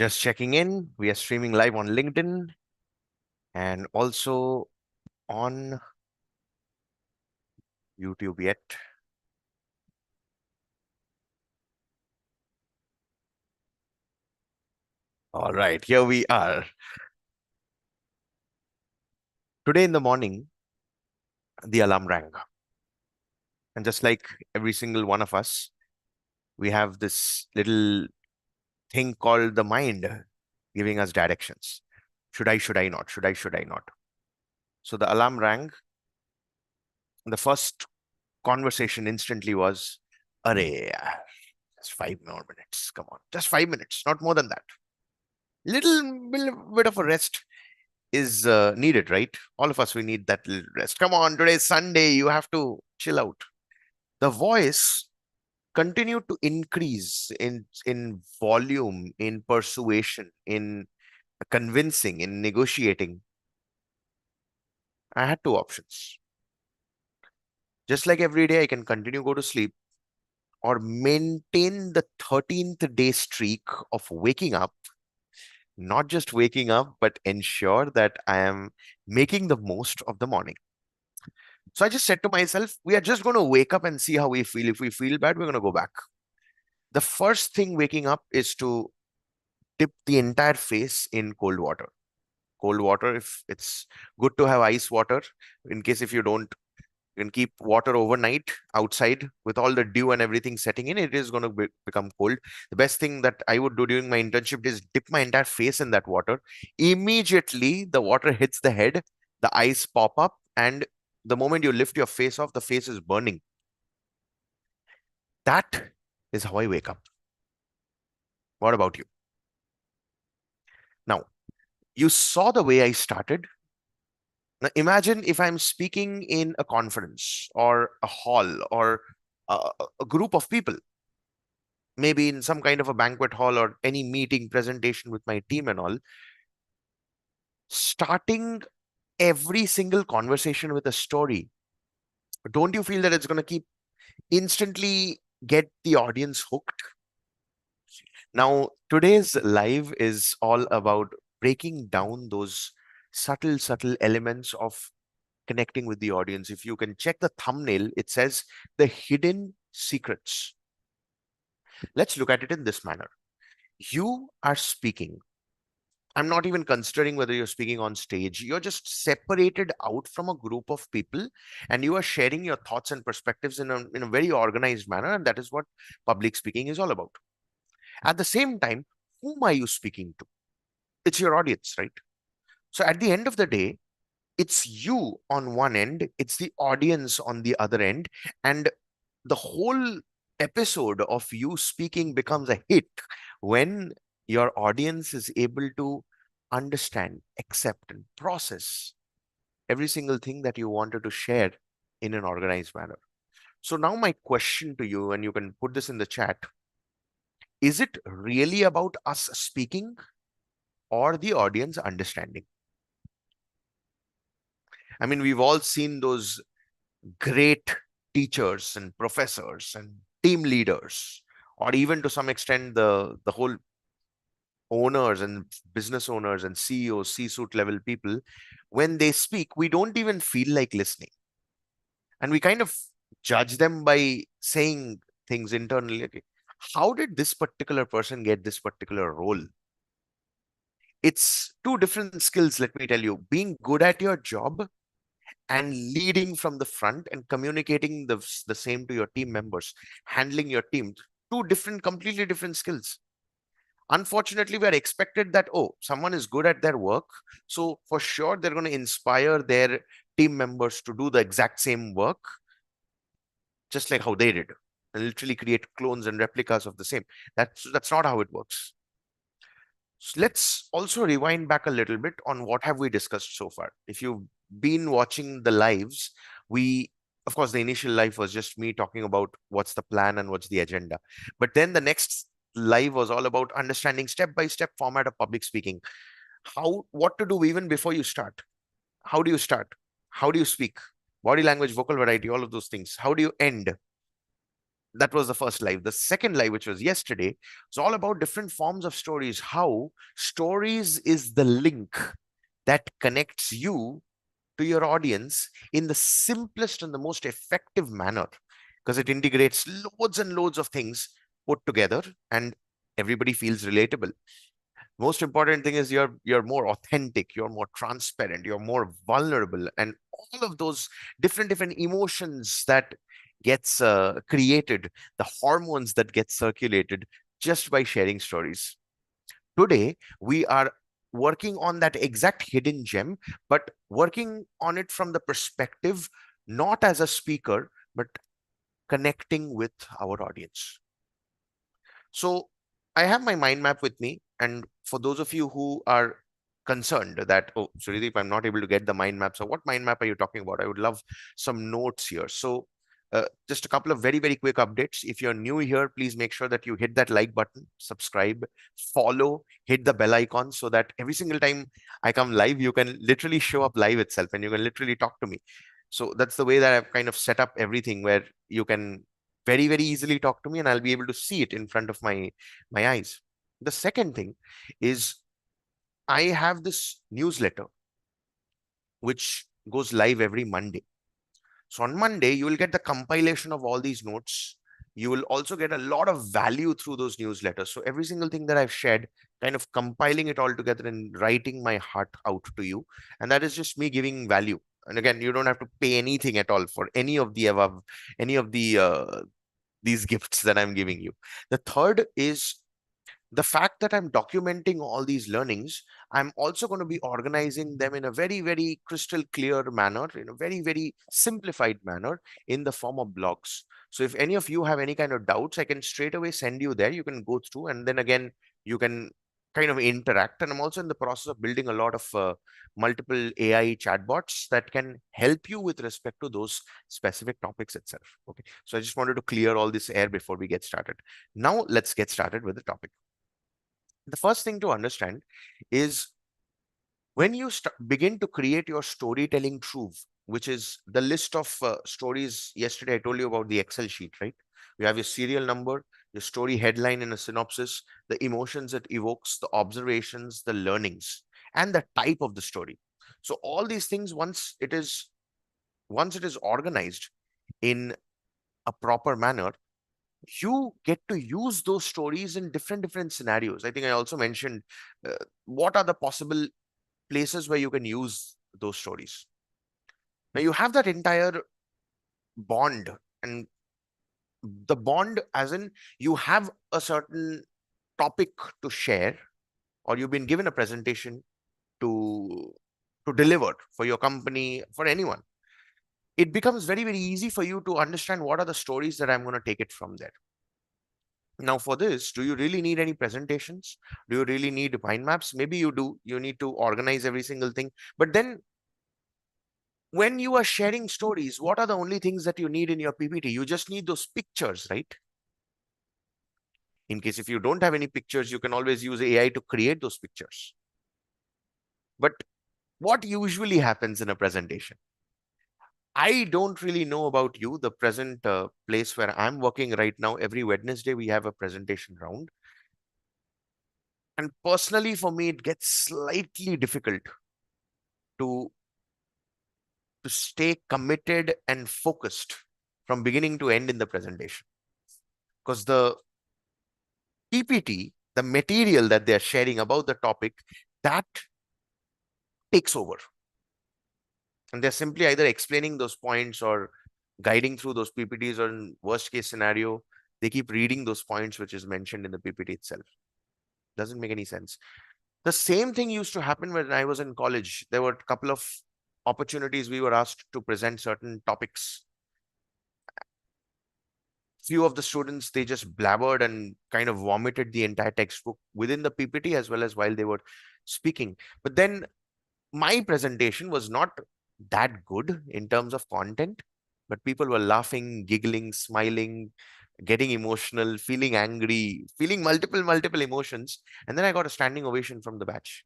Just checking in. We are streaming live on LinkedIn and also on YouTube yet. All right, here we are. Today in the morning, the alarm rang. And just like every single one of us, we have this little thing called the mind giving us directions. Should I not? Should I not? So the alarm rang. The first conversation instantly was, Arey, yaar, just 5 more minutes. Come on, just 5 minutes, not more than that. Little bit of a rest is needed, right? All of us, we need that little rest. Come on, today's Sunday. You have to chill out. The voice continued to increase in volume, in persuasion, in convincing, in negotiating. I had two options. Just like every day, I can continue go to sleep or maintain the 13th day streak of waking up, not just waking up, but ensure that I am making the most of the morning. So I just said to myself, we are just going to wake up and see how we feel. If we feel bad, we're going to go back. The first thing waking up is to dip the entire face in cold water. Cold water, if it's good to have ice water, in case if you don't, you can keep water overnight outside with all the dew and everything setting in, it is going to become cold. The best thing that I would do during my internship is dip my entire face in that water. Immediately, the water hits the head, the eyes pop up, and the moment you lift your face off, the face is burning. That is how I wake up. What about you? Now, you saw the way I started. Now, imagine if I'm speaking in a conference or a hall or a group of people, maybe in some kind of a banquet hall or any meeting presentation with my team and all, starting every single conversation with a story. Don't you feel that it's going to keep instantly get the audience hooked? Now, today's live is all about breaking down those subtle elements of connecting with the audience. If you can check the thumbnail, it says the hidden secrets. Let's look at it in this manner. You are speaking. I'm not even considering whether you're speaking on stage. You're just separated out from a group of people and you are sharing your thoughts and perspectives in a very organized manner. And that is what public speaking is all about. At the same time, whom are you speaking to? It's your audience, right? So at the end of the day, it's you on one end, it's the audience on the other end, and the whole episode of you speaking becomes a hit when your audience is able to understand, accept, and process every single thing that you wanted to share in an organized manner. So now my question to you, and you can put this in the chat, is it really about us speaking or the audience understanding? I mean, we've all seen those great teachers and professors and team leaders, or even to some extent the whole owners and business owners and CEOs, C-suite level people. When they speak, we don't even feel like listening, and we kind of judge them by saying things internally. Okay, how did this particular person get this particular role? It's two different skills, let me tell you. Being good at your job and leading from the front and communicating the same to your team members, handling your team, two different, completely different skills. Unfortunately, we are expected that, oh, someone is good at their work, so for sure they're going to inspire their team members to do the exact same work, just like how they did, and literally create clones and replicas of the same. That's not how it works. So let's also rewind back a little bit on what have we discussed so far. If you've been watching the lives, we, of course, the initial live was just me talking about what's the plan and what's the agenda. But then the next live was all about understanding step-by-step format of public speaking. What to do even before you start. How do you start? How do you speak? Body language, vocal variety, all of those things. How do you end? That was the first live. The second live, which was yesterday, was all about different forms of stories, how stories is the link that connects you to your audience in the simplest and the most effective manner, because it integrates loads and loads of things put together, and everybody feels relatable. Most important thing is you're more authentic, you're more transparent, you're more vulnerable, and all of those different emotions that gets created, the hormones that get circulated just by sharing stories. Today we are working on that exact hidden gem, but working on it from the perspective not as a speaker, but connecting with our audience. So I have my mind map with me. And for those of you who are concerned that, oh, Surideep, I'm not able to get the mind map. So what mind map are you talking about? I would love some notes here. So just a couple of very quick updates. If you're new here, please make sure that you hit that like button, subscribe, follow, hit the bell icon so that every single time I come live, you can literally show up live itself and you can literally talk to me. So that's the way that I've kind of set up everything, where you can very easily talk to me and I'll be able to see it in front of my eyes. The second thing is, I have this newsletter which goes live every Monday. So on Monday, you will get the compilation of all these notes. You will also get a lot of value through those newsletters. So every single thing that I've shared, kind of compiling it all together and writing my heart out to you. And that is just me giving value. And again, you don't have to pay anything at all for any of the above, any of these gifts that I'm giving you. The third is the fact that I'm documenting all these learnings. I'm also going to be organizing them in a very crystal clear manner, in a very simplified manner, in the form of blogs. So if any of you have any kind of doubts, I can straight away send you there. You can go through, and then again, you can kind of interact. And I'm also in the process of building a lot of multiple AI chatbots that can help you with respect to those specific topics itself. Okay. So I just wanted to clear all this air before we get started. Now let's get started with the topic. The first thing to understand is, when you begin to create your storytelling truth, which is the list of stories. Yesterday I told you about the Excel sheet, right? You have your serial number, your story headline and a synopsis, the emotions it evokes, the observations, the learnings, and the type of the story. So all these things, once it is organized in a proper manner, you get to use those stories in different scenarios. I think I also mentioned what are the possible places where you can use those stories. Now you have that entire bond, and the bond as in, you have a certain topic to share, or you've been given a presentation to deliver for your company, for anyone. It becomes very easy for you to understand what are the stories that I'm going to take it from there. Now, for this, do you really need any presentations? Do you really need mind maps? Maybe you do. You need to organize every single thing. But then, when you are sharing stories, what are the only things that you need in your PPT? You just need those pictures, right? In case if you don't have any pictures, you can always use AI to create those pictures. But what usually happens in a presentation? I don't really know about you, the present place where I'm working right now. Every Wednesday, we have a presentation round. And personally, for me, it gets slightly difficult to stay committed and focused from beginning to end in the presentation, because the PPT, the material that they're sharing about the topic, that takes over. And they're simply either explaining those points or guiding through those PPTs, or in worst case scenario, they keep reading those points which is mentioned in the PPT itself. Doesn't make any sense. The same thing used to happen when I was in college. There were a couple of opportunities we were asked to present certain topics. Few of the students, they just blabbered and kind of vomited the entire textbook within the PPT as well as while they were speaking. But then my presentation was not that good in terms of content, but people were laughing, giggling, smiling, getting emotional, feeling angry, feeling multiple emotions. And then I got a standing ovation from the batch.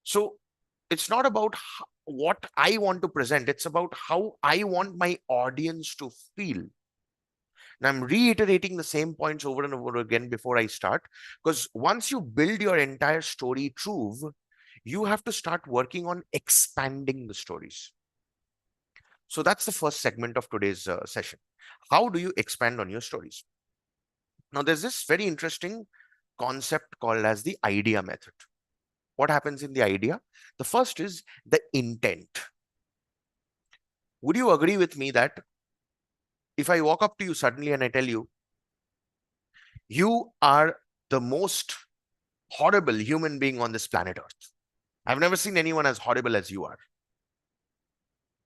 So it's not about what I want to present, it's about how I want my audience to feel. And I'm reiterating the same points over and over again before I start, because once you build your entire story true, you have to start working on expanding the stories. So that's the first segment of today's session. How do you expand on your stories? Now, there's this very interesting concept called as the idea method. What happens in the idea? The first is the intent. Would you agree with me that if I walk up to you suddenly and I tell you, you are the most horrible human being on this planet Earth. I've never seen anyone as horrible as you are.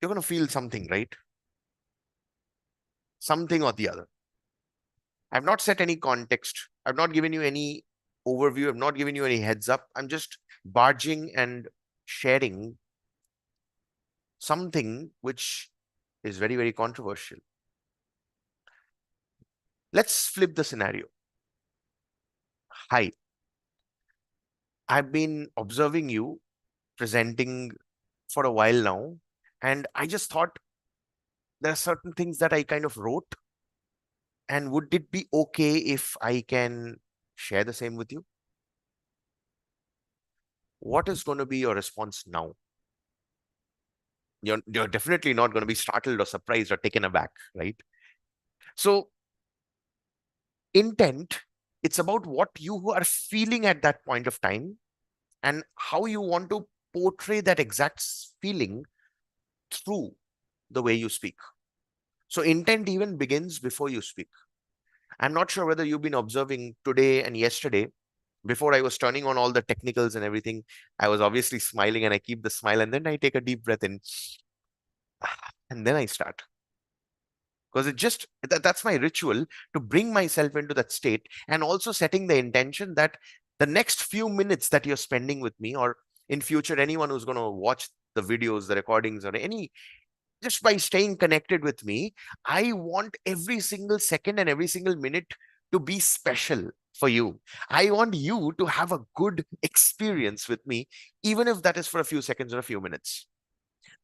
You're going to feel something, right? Something or the other. I've not set any context. I've not given you any overview. I've not given you any heads up. I'm just barging and sharing something which is very, very controversial. Let's flip the scenario. Hi, I've been observing you presenting for a while now, and I just thought there are certain things that I kind of wrote, and would it be okay if I can share the same with you? What is going to be your response now? You're definitely not going to be startled or surprised or taken aback, right? So intent, it's about what you are feeling at that point of time and how you want to portray that exact feeling through the way you speak. So intent even begins before you speak. I'm not sure whether you've been observing today and yesterday. Before I was turning on all the technicals and everything, I was obviously smiling, and I keep the smile, and then I take a deep breath in, and then I start. Because that's my ritual to bring myself into that state, and also setting the intention that the next few minutes that you're spending with me, or in future, anyone who's going to watch the videos, the recordings, or any, just by staying connected with me, I want every single second and every single minute to be special for you. I want you to have a good experience with me, even if that is for a few seconds or a few minutes.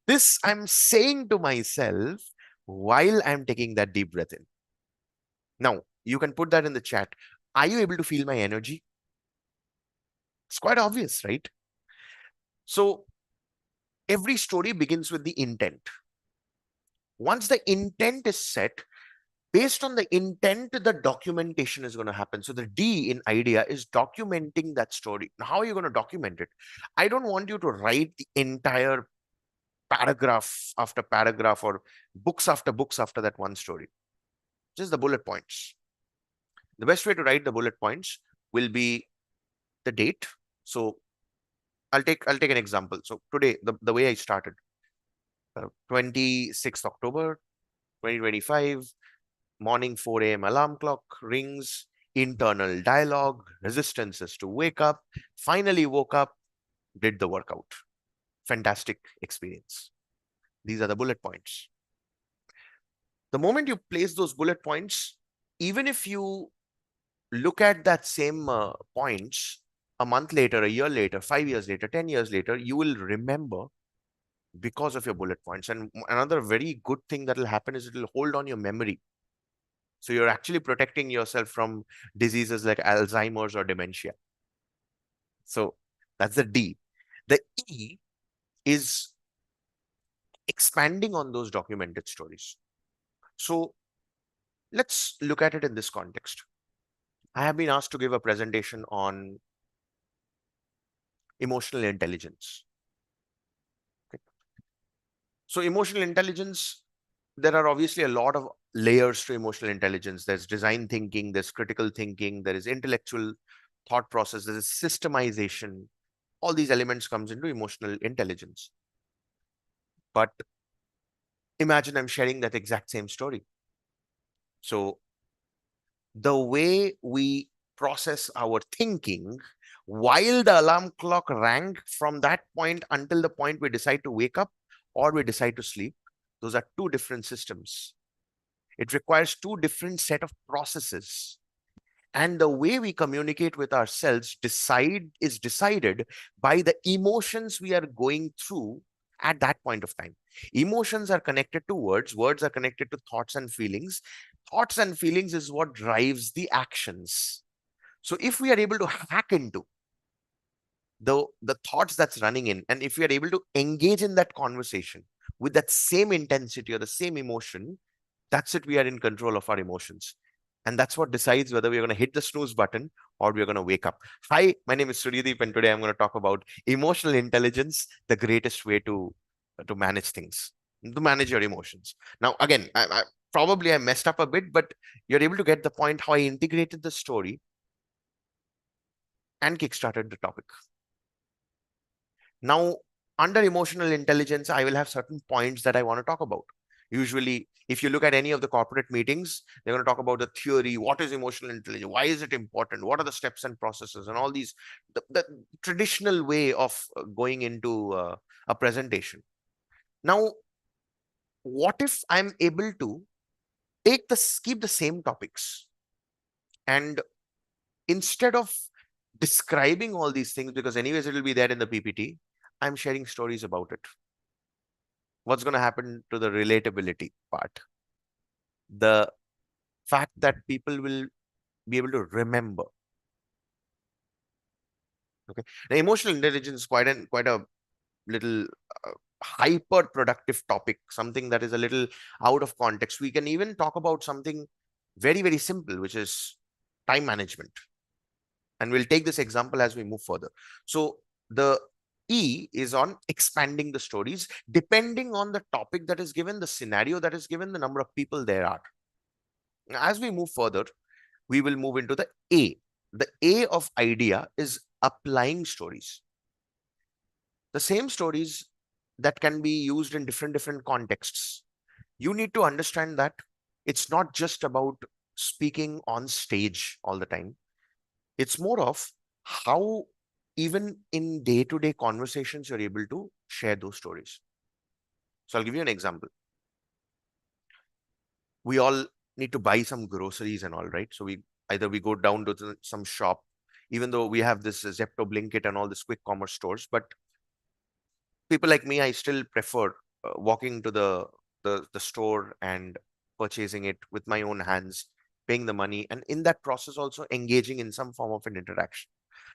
This I'm saying to myself while I'm taking that deep breath in. Now, you can put that in the chat. Are you able to feel my energy? It's quite obvious, right? So every story begins with the intent. Once the intent is set, based on the intent, the documentation is going to happen. So the D in idea is documenting that story. Now, how are you going to document it? I don't want you to write the entire paragraph after paragraph or books after that one story. Just the bullet points. The best way to write the bullet points will be the date. So I'll take an example. So today, the way I started, 26th October 2025, morning 4 a.m. alarm clock rings, internal dialogue, resistances to wake up, finally woke up, did the workout. Fantastic experience. These are the bullet points. The moment you place those bullet points, even if you look at that same points a month later, a year later, 5 years later, 10 years later, you will remember because of your bullet points. And another very good thing that will happen is it will hold on your memory. So you're actually protecting yourself from diseases like Alzheimer's or dementia. So that's the D. The E is expanding on those documented stories. So let's look at it in this context. I have been asked to give a presentation on emotional intelligence. Okay. So emotional intelligence, there are obviously a lot of layers to emotional intelligence. There's design thinking, there's critical thinking, there is intellectual thought process, there is systemization. All these elements comes into emotional intelligence. But imagine I'm sharing that exact same story. So the way we process our thinking while the alarm clock rang from that point until the point we decide to wake up or we decide to sleep, those are two different systems. It requires two different set of processes. And the way we communicate with ourselves is decided by the emotions we are going through at that point of time. Emotions are connected to words are connected to thoughts and feelings. thoughts and feelings is what drives the actions. So if we are able to hack into the thoughts that's running in, and if we are able to engage in that conversation with that same intensity or the same emotion, that's it. We are in control of our emotions. And that's what decides whether we're going to hit the snooze button or we're going to wake up. Hi, my name is Suryadeep, and today I'm going to talk about emotional intelligence, the greatest way to manage things, to manage your emotions. Now, again, probably I messed up a bit, but you're able to get the point how I integrated the story and kickstarted the topic. Now, under emotional intelligence, I will have certain points that I want to talk about. Usually, if you look at any of the corporate meetings, they're going to talk about the theory. What is emotional intelligence? Why is it important? What are the steps and processes and all these, the traditional way of going into a presentation. Now, what if I'm able to keep the same topics, and instead of describing all these things, because anyways it will be there in the PPT, I'm sharing stories about it. What's going to happen to the relatability part? The fact that people will be able to remember. Okay. Now, emotional intelligence is quite a little hyper productive topic, something that is a little out of context. We can even talk about something very, very simple, which is time management. And we'll take this example as we move further. So the E is on expanding the stories, depending on the topic that is given, the scenario that is given, the number of people there are. As we move further, we will move into the A. The A of idea is applying stories. The same stories that can be used in different contexts. You need to understand that it's not just about speaking on stage all the time. It's more of how, even in day-to-day conversations, you're able to share those stories. So I'll give you an example. We all need to buy some groceries and all, right? So we go down to some shop, even though we have this Zepto, Blinkit and all this quick commerce stores, but people like me, I still prefer walking to the store and purchasing it with my own hands, paying the money, and in that process also engaging in some form of an interaction.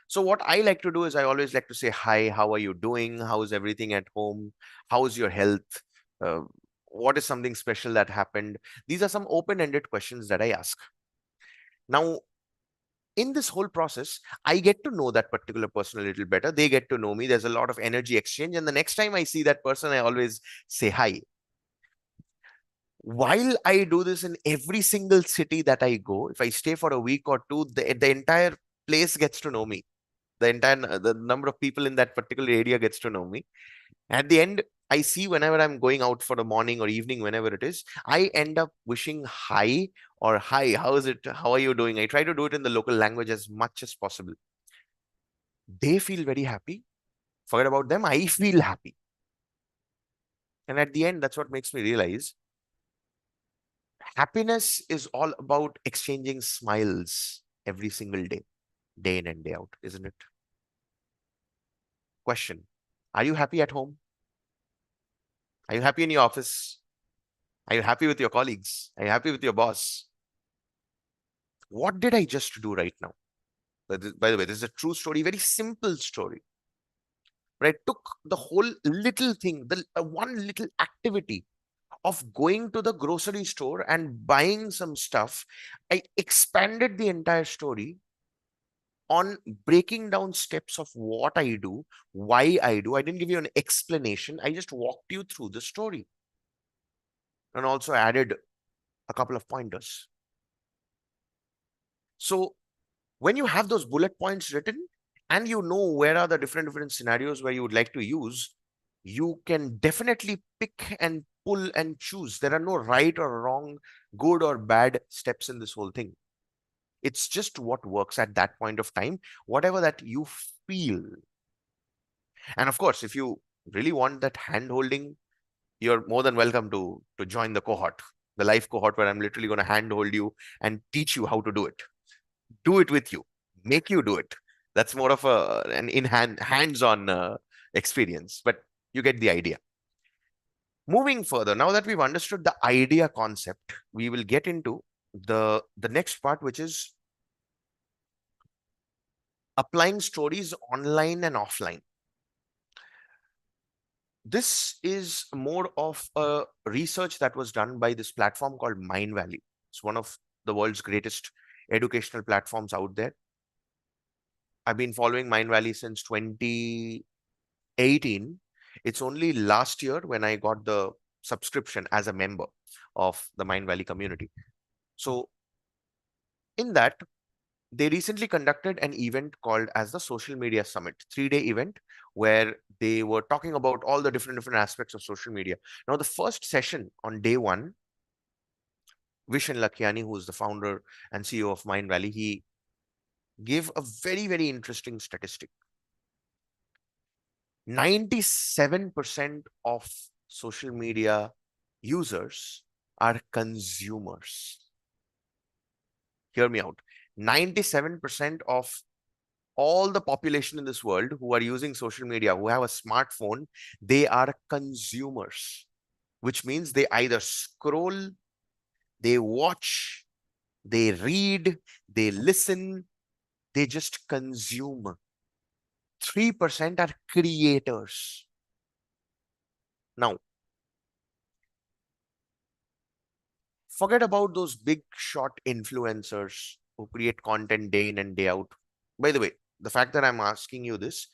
So what I like to do is I always like to say, hi, how are you doing? How is everything at home? How is your health? Uh, what is something special that happened? These are some open-ended questions that I ask. Now, in this whole process, I get to know that particular person a little better. They get to know me. There's a lot of energy exchange. And the next time I see that person, I always say hi. While I do this in every single city that I go, if I stay for a week or two, the entire place gets to know me. The number of people in that particular area gets to know me. At the end, I see whenever I'm going out for the morning or evening, whenever it is, I end up wishing hi or hi, how is it? How are you doing? I try to do it in the local language as much as possible. They feel very happy. Forget about them. I feel happy. And at the end, that's what makes me realize happiness is all about exchanging smiles every single day, day in and day out, isn't it? Question. Are you happy at home? Are you happy in your office? Are you happy with your colleagues? Are you happy with your boss? What did I just do right now? By the way, this is a true story, very simple story. But I took the whole little thing, the one little activity of going to the grocery store and buying some stuff. I expanded the entire story on breaking down steps of what I do, why I do. I didn't give you an explanation. I just walked you through the story and also added a couple of pointers. So when you have those bullet points written and you know where are the different scenarios where you would like to use, you can definitely pick and pull and choose. There are no right or wrong, good or bad steps in this whole thing. It's just what works at that point of time, whatever that you feel. And of course, if you really want that hand holding, you're more than welcome to join the cohort, the live cohort, where I'm literally going to hand hold you and teach you how to do it with you, make you do it. That's more of an hands-on experience, but you get the idea. Moving further, now that we've understood the idea concept, we will get into the next part, which is applying stories online and offline. This is more of a research that was done by this platform called Mind Valley. It's one of the world's greatest educational platforms out there. I've been following Mind Valley since 2018. It's only last year when I got the subscription as a member of the Mind Valley community. So in that, they recently conducted an event called as the Social Media Summit, 3-day event where they were talking about all the different aspects of social media. Now, the first session on day one, Vishen Lakhiani, who is the founder and CEO of Mind Valley, he gave a very interesting statistic. 97% of social media users are consumers. Hear me out. 97% of all the population in this world who are using social media, who have a smartphone, they are consumers, which means they either scroll, they watch, they read, they listen, they just consume. 3% are creators. Now, forget about those big shot influencers who create content day in and day out. By the way, the fact that I'm asking you this,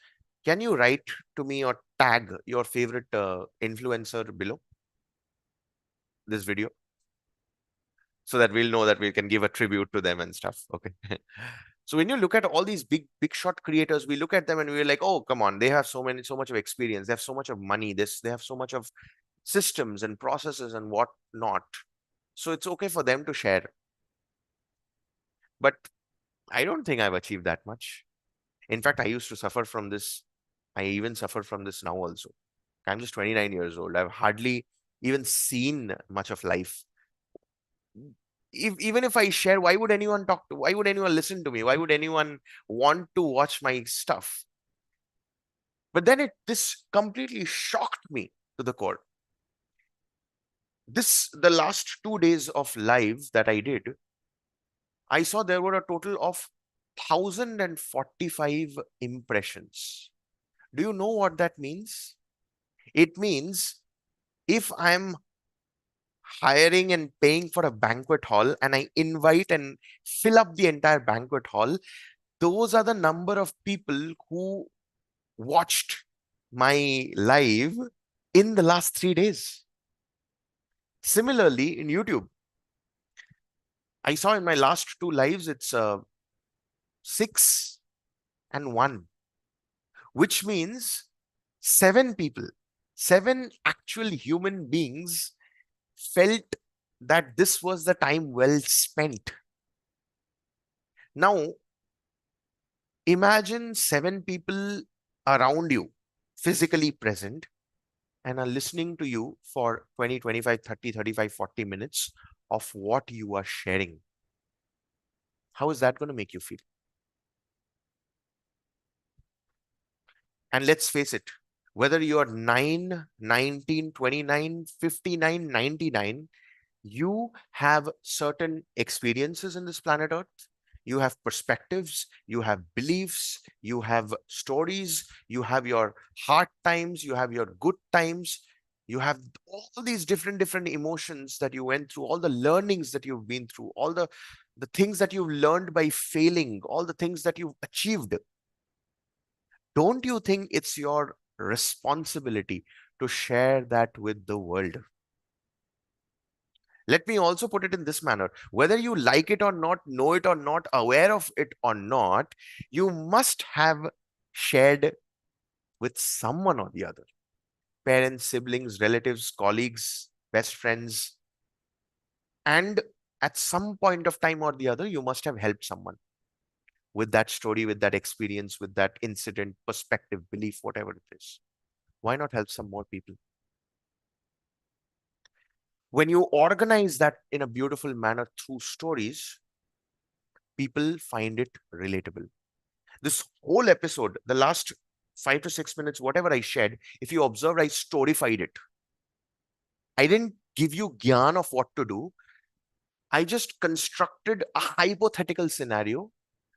can you write to me or tag your favorite influencer below this video so that we'll know that we can give a tribute to them and stuff? Okay. So when you look at all these big shot creators, we look at them and we're like, oh, come on, they have so much of experience, they have so much of money, they have so much of systems and processes and what not. So it's okay for them to share. But I don't think I've achieved that much. In fact, I used to suffer from this. I even suffer from this now also. I'm just 29 years old. I've hardly even seen much of life. Even if I share, why would anyone talk to? Why would anyone listen to me? Why would anyone want to watch my stuff? But then this completely shocked me to the core. The last 2 days of live that I did, I saw there were a total of 1,045 impressions. Do you know what that means? It means if I'm hiring and paying for a banquet hall and I invite and fill up the entire banquet hall, those are the number of people who watched my live in the last 3 days. Similarly, in YouTube, I saw in my last two lives, it's 6 and 1, which means 7 people, 7 actual human beings felt that this was the time well spent. Now, imagine 7 people around you, physically present, and are listening to you for 20, 25, 30, 35, 40 minutes of what you are sharing. How is that going to make you feel? And let's face it, whether you are 9, 19, 29, 59, 99, you have certain experiences in this planet Earth. You have perspectives, you have beliefs, you have stories, you have your hard times, you have your good times, you have all these different emotions that you went through, all the learnings that you've been through, all the things that you've learned by failing, all the things that you've achieved. Don't you think it's your responsibility to share that with the world? Let me also put it in this manner. Whether you like it or not, know it or not, aware of it or not, you must have shared with someone or the other. Parents, siblings, relatives, colleagues, best friends. And at some point of time or the other, you must have helped someone with that story, with that experience, with that incident, perspective, belief, whatever it is. Why not help some more people? When you organize that in a beautiful manner through stories, people find it relatable. This whole episode, the last 5 to 6 minutes, whatever I shared, if you observed, I storified it. I didn't give you gyan of what to do. I just constructed a hypothetical scenario,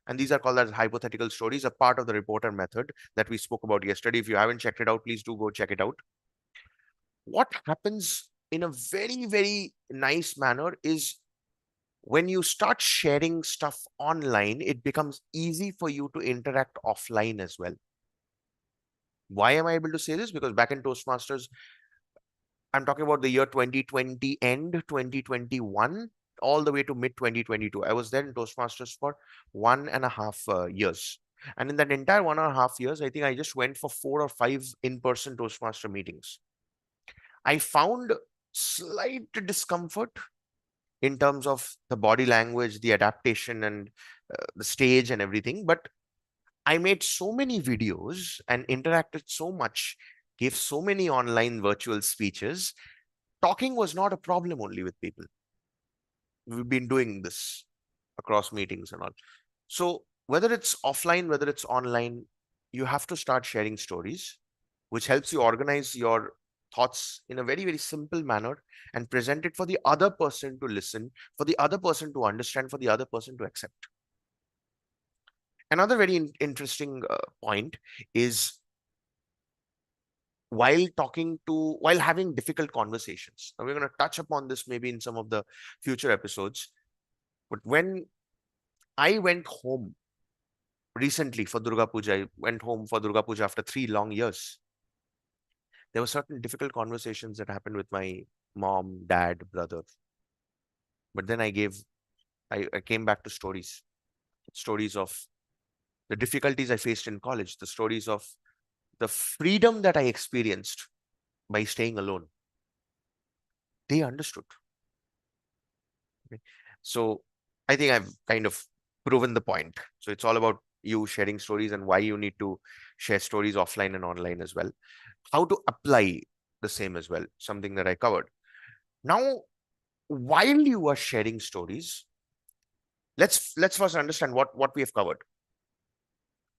and these are called as hypothetical stories, a part of the reporter method that we spoke about yesterday. If you haven't checked it out, please do go check it out. What happens in a very, very nice manner is when you start sharing stuff online, it becomes easy for you to interact offline as well. Why am I able to say this? Because back in Toastmasters, I'm talking about the year 2020, end 2021, all the way to mid 2022. I was there in Toastmasters for 1.5 years. And in that entire 1.5 years, I think I just went for 4 or 5 in-person Toastmaster meetings. I found slight discomfort in terms of the body language, the adaptation, and the stage and everything. But I made so many videos and interacted so much, gave so many online virtual speeches. Talking was not a problem only with people. We've been doing this across meetings and all. So whether it's offline, whether it's online, you have to start sharing stories, which helps you organize your thoughts in a very, very simple manner and present it for the other person to listen, for the other person to understand, for the other person to accept. Another very interesting point is while having difficult conversations. Now, we're going to touch upon this maybe in some of the future episodes. But when I went home recently for Durga Puja, I went home for Durga Puja after 3 long years. There were certain difficult conversations that happened with my mom, dad, brother. But then I came back to stories of the difficulties I faced in college, the stories of the freedom that I experienced by staying alone. They understood. Okay. So I think I've kind of proven the point. So it's all about you sharing stories and why you need to share stories offline and online as well. How to apply the same as well, something that I covered. Now, while you are sharing stories, let's first understand what we have covered.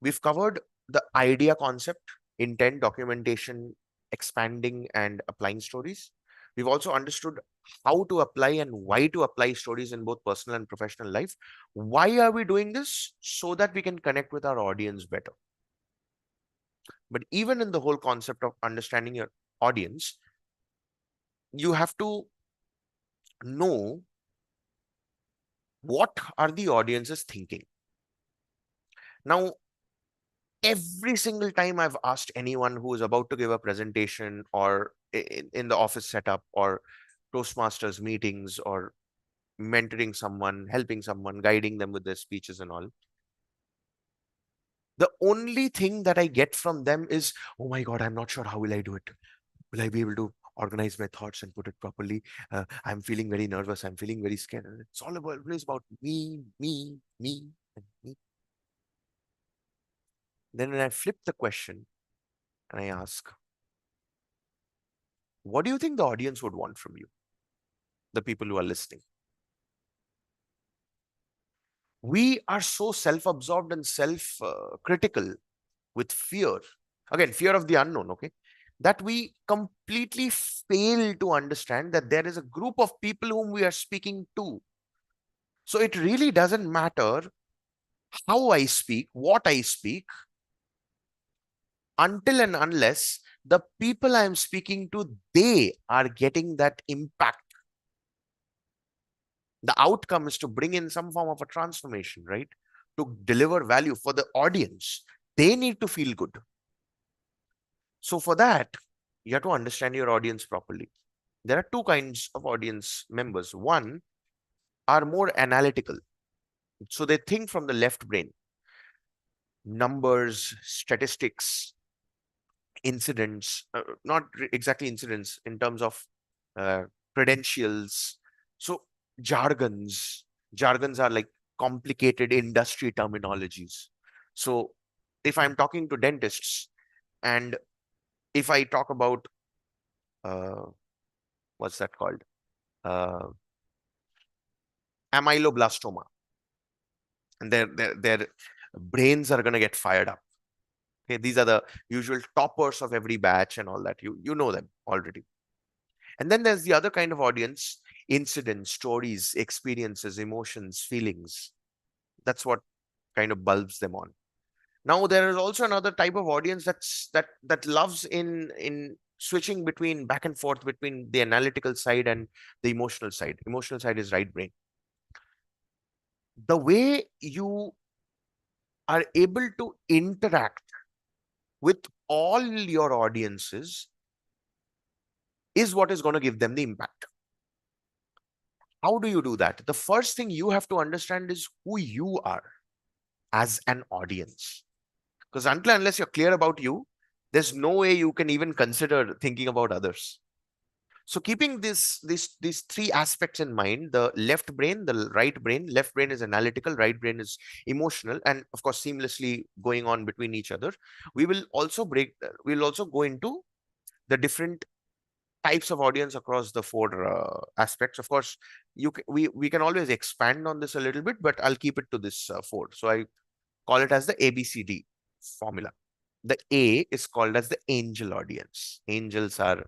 We've covered the idea concept, intent, documentation, expanding and applying stories. We've also understood how to apply and why to apply stories in both personal and professional life. Why are we doing this? So that we can connect with our audience better. But even in the whole concept of understanding your audience, you have to know what are the audiences thinking. Now, every single time I've asked anyone who is about to give a presentation or in the office setup or Toastmasters meetings or mentoring someone, helping someone, guiding them with their speeches and all, the only thing that I get from them is, oh my God, I'm not sure how will I do it. Will I be able to organize my thoughts and put it properly? I'm feeling very nervous. I'm feeling very scared. And it's all about, always about me, me, me, and me. Then when I flip the question and I ask, what do you think the audience would want from you? The people who are listening. We are so self-absorbed and self-critical with fear. Again, fear of the unknown, okay? That we completely fail to understand that there is a group of people whom we are speaking to. So it really doesn't matter how I speak, what I speak, until and unless the people I am speaking to, they are getting that impact. The outcome is to bring in some form of a transformation, right? To deliver value for the audience. They need to feel good. So for that, you have to understand your audience properly. There are two kinds of audience members. One are more analytical. So they think from the left brain, numbers, statistics, incidents, not exactly incidents in terms of uh, credentials. So jargons, jargons are like complicated industry terminologies. So if I'm talking to dentists and if I talk about uh, what's that called? Uh, Amyloblastoma, and their brains are going to get fired up. Okay, these are the usual toppers of every batch and all that. You know them already. And then there's the other kind of audience. incidents, stories, experiences, emotions, feelings. That's what kind of bulbs them on. Now there is also another type of audience that loves in switching between back and forth between the analytical side and the emotional side. Emotional side is right brain. The way you are able to interact with all your audiences is what is going to give them the impact. How do you do that? The first thing you have to understand is who you are as an audience. Because until unless you're clear about you, there's no way you can even consider thinking about others. So keeping these three aspects in mind, the left brain, the right brain, left brain is analytical, right brain is emotional, and of course seamlessly going on between each other. We'll also go into the different types of audience across the four aspects. Of course, we can always expand on this a little bit, but I'll keep it to this four. So I call it as the ABCD formula. The A is called as the angel audience. Angels are,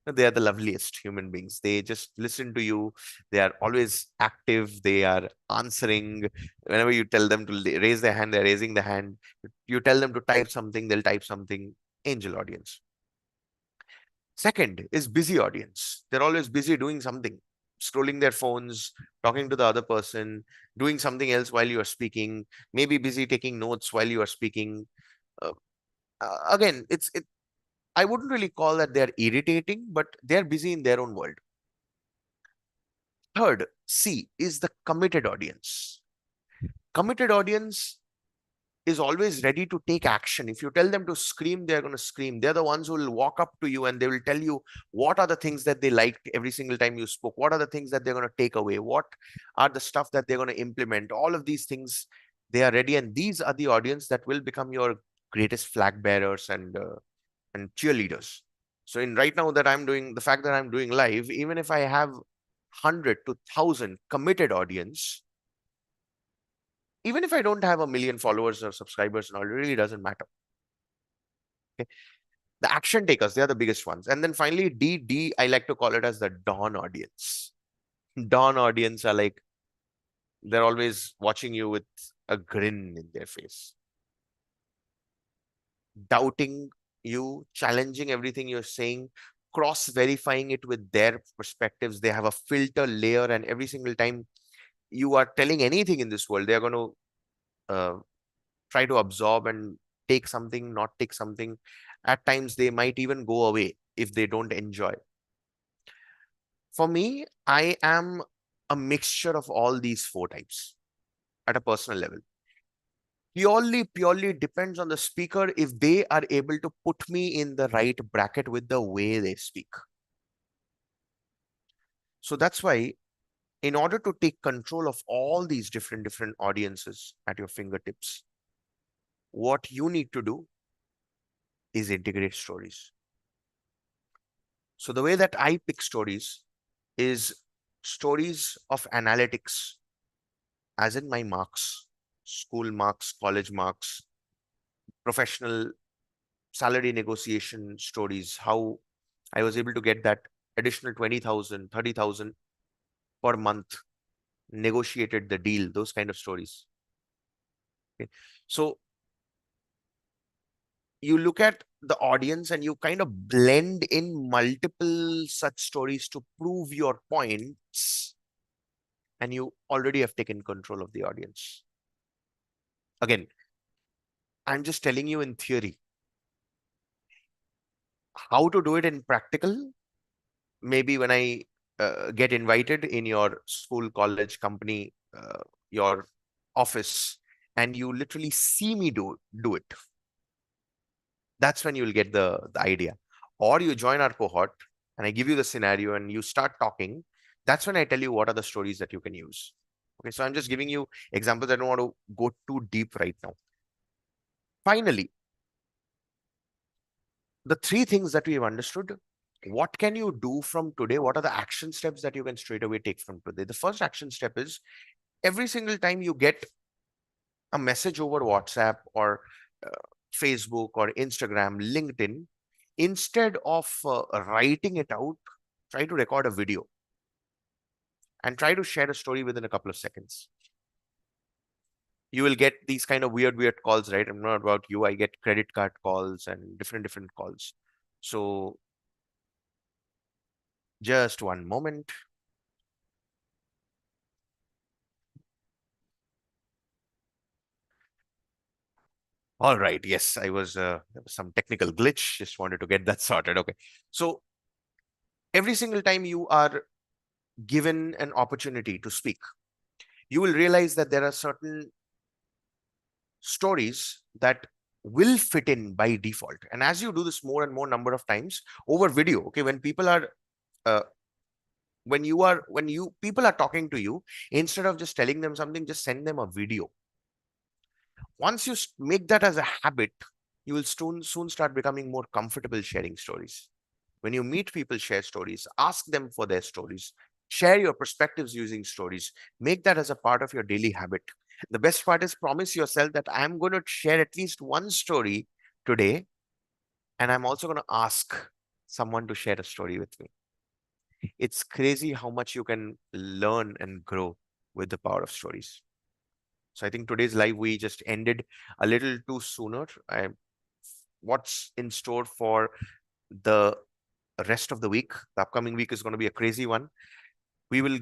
they are the loveliest human beings. They just listen to you. They are always active. They are answering whenever you tell them to raise their hand. They're raising the hand. You tell them to type something, they'll type something. Angel audience. Second is busy audience. They're always busy doing something, scrolling their phones, talking to the other person, doing something else while you are speaking, maybe busy taking notes while you are speaking. Uh, Again, I wouldn't really call that they're irritating, but they're busy in their own world. Third, C is the committed audience. Committed audience is always ready to take action. If you tell them to scream, they're going to scream. They're the ones who will walk up to you and they will tell you what are the things that they liked every single time you spoke. What are the things that they're going to take away? What are the stuff that they're going to implement? All of these things, they are ready. And these are the audience that will become your greatest flag bearers and cheerleaders. So in right now that I'm doing, the fact that I'm doing live, even if I have 100 to 1,000 committed audience, even if I don't have a million followers or subscribers and all, it really doesn't matter. Okay. The action takers, they are the biggest ones. And then finally, D, I like to call it as the dawn audience. Dawn audience are like, they're always watching you with a grin in their face, doubting you, challenging everything you're saying, cross verifying it with their perspectives. They have a filter layer, and every single time you are telling anything in this world, they're going to uh, try to absorb and take something, not take something. At times, they might even go away if they don't enjoy. For me, I am a mixture of all these four types at a personal level. Purely depends on the speaker if they are able to put me in the right bracket with the way they speak. So that's why, in order to take control of all these different audiences at your fingertips, what you need to do is integrate stories. So the way that I pick stories is stories of analytics, as in my marks, school marks, college marks, professional salary negotiation stories, how I was able to get that additional 20,000, 30,000 per month, negotiated the deal, those kind of stories. Okay. So you look at the audience and you kind of blend in multiple such stories to prove your points, and you already have taken control of the audience. Again, I'm just telling you in theory. How to do it in practical? Maybe when I get invited in your school, college, company, your office, and you literally see me do it. That's when you'll get the idea. Or you join our cohort and I give you the scenario and you start talking. That's when I tell you what are the stories that you can use. Okay, so I'm just giving you examples. I don't want to go too deep right now. Finally, the three things that we've understood, what can you do from today? What are the action steps that you can straight away take from today? The first action step is every single time you get a message over WhatsApp or uh, Facebook or Instagram, LinkedIn, instead of writing it out, try to record a video. and try to share a story within a couple of seconds. You will get these kind of weird calls, right? I'm not about you. I get credit card calls and different calls. So just one moment. All right. Yes, there was some technical glitch. Just wanted to get that sorted. Okay. So every single time you are given an opportunity to speak, you will realize that there are certain stories that will fit in by default. And as you do this more and more number of times over video, okay, when people are uh, when you people are talking to you, instead of just telling them something, just send them a video. Once you make that as a habit, you will soon start becoming more comfortable sharing stories. When you meet people, share stories, ask them for their stories, share your perspectives using stories, make that as a part of your daily habit. The best part is promise yourself that I'm going to share at least one story today, and I'm also going to ask someone to share a story with me. It's crazy how much you can learn and grow with the power of stories. So I think today's live, we just ended a little too sooner. What's in store for the rest of the week? The upcoming week is going to be a crazy one. We will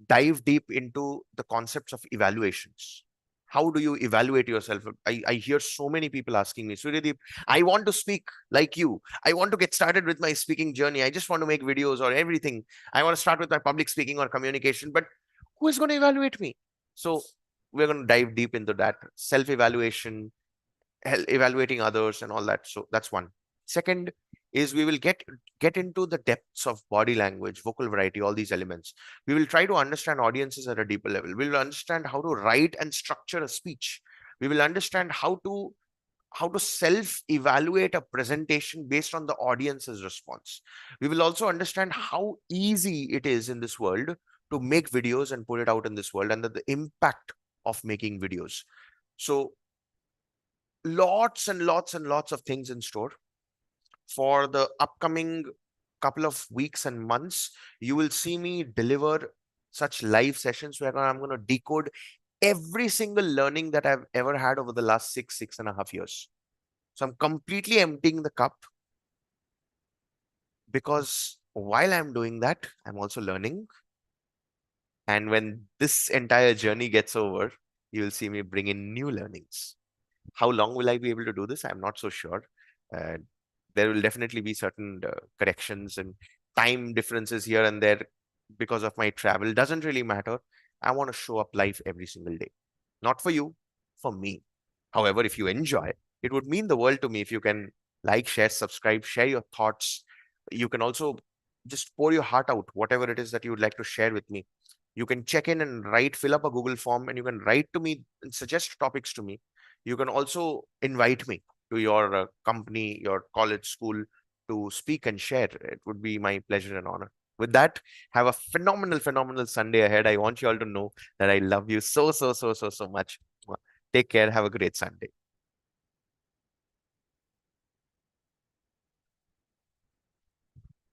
dive deep into the concepts of evaluations. How do you evaluate yourself? I hear so many people asking me, Suryadeep, I want to speak like you. I want to get started with my speaking journey. I just want to make videos or everything. I want to start with my public speaking or communication, but who is going to evaluate me? So we're going to dive deep into that self-evaluation, evaluating others and all that. So that's one. Second is we will get into the depths of body language, vocal variety, all these elements. We will try to understand audiences at a deeper level. We will understand how to write and structure a speech. We will understand how to self evaluate a presentation based on the audience's response. We will also understand how easy it is in this world to make videos and put it out in this world, and the impact of making videos. So lots and lots and lots of things in store for the upcoming couple of weeks and months. You will see me deliver such live sessions where I'm going to decode every single learning that I've ever had over the last 6.5 years. So I'm completely emptying the cup, because while I'm doing that, I'm also learning. And when this entire journey gets over, you will see me bring in new learnings. How long will I be able to do this? I'm not so sure. Uh, there will definitely be certain corrections and time differences here and there because of my travel. Doesn't really matter. I want to show up live every single day. Not for you, for me. However, if you enjoy, it would mean the world to me if you can like, share, subscribe, share your thoughts. You can also just pour your heart out, whatever it is that you would like to share with me. You can check in and fill up a Google form, and you can write to me and suggest topics to me. You can also invite me to your company, your college, school, to speak and share. It would be my pleasure and honor. With that, have a phenomenal Sunday ahead. I want you all to know that I love you so much. Take care. Have a great Sunday.